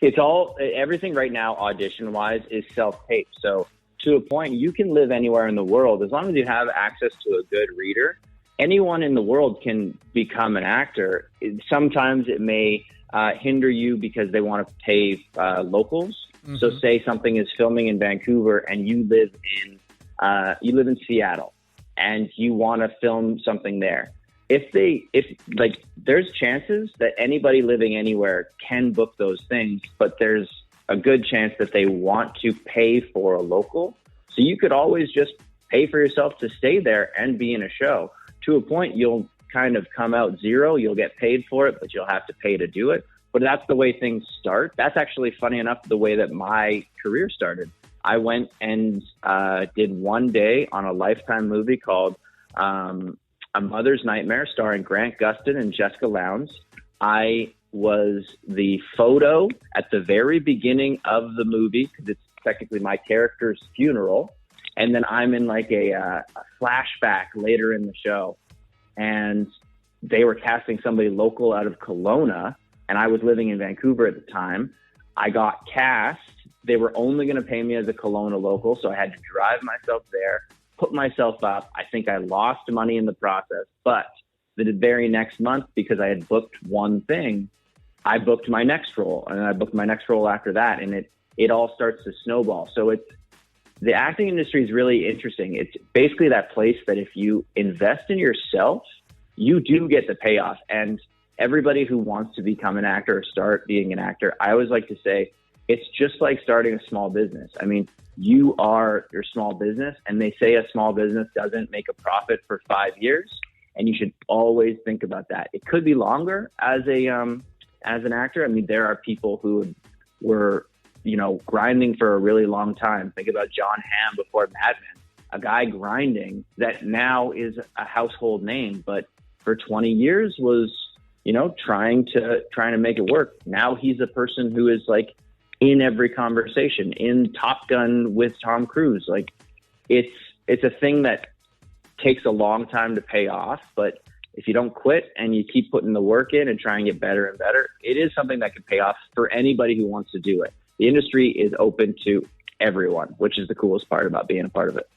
It's all, everything right now, audition wise, is self-tape. So to a point, you can live anywhere in the world as long as you have access to a good reader. Anyone in the world can become an actor. Sometimes it may hinder you because they want to pay locals. Mm-hmm. So say something is filming in Vancouver and you live in Seattle and you want to film something there. There's chances that anybody living anywhere can book those things, but there's a good chance that they want to pay for a local. So you could always just pay for yourself to stay there and be in a show. To a point, you'll kind of come out zero. You'll get paid for it, but you'll have to pay to do it. But that's the way things start. That's actually, funny enough, the way that my career started. I went and did one day on a Lifetime movie called A Mother's Nightmare, starring Grant Gustin and Jessica Lowndes. I was the photo at the very beginning of the movie because it's technically my character's funeral. And then I'm in like a flashback later in the show. And they were casting somebody local out of Kelowna, and I was living in Vancouver at the time. I got cast. They were only going to pay me as a Kelowna local, so I had to drive myself there, put myself up. I think I lost money in the process, but the very next month, because I had booked one thing, I booked my next role, and I booked my next role after that, and it all starts to snowball. So the acting industry is really interesting. It's basically that place that if you invest in yourself, you do get the payoff. And everybody who wants to become an actor or start being an actor, I always like to say, it's just like starting a small business. I mean, you are your small business, and they say a small business doesn't make a profit for 5 years. And you should always think about that. It could be longer as an actor. I mean, there are people who were, grinding for a really long time. Think about John Hamm before Mad Men, a guy grinding that now is a household name, but for 20 years was, trying to make it work. Now he's a person who is like in every conversation, in Top Gun with Tom Cruise. Like it's a thing that takes a long time to pay off, but if you don't quit and you keep putting the work in and try and get better and better, it is something that can pay off for anybody who wants to do it. The industry is open to everyone, which is the coolest part about being a part of it.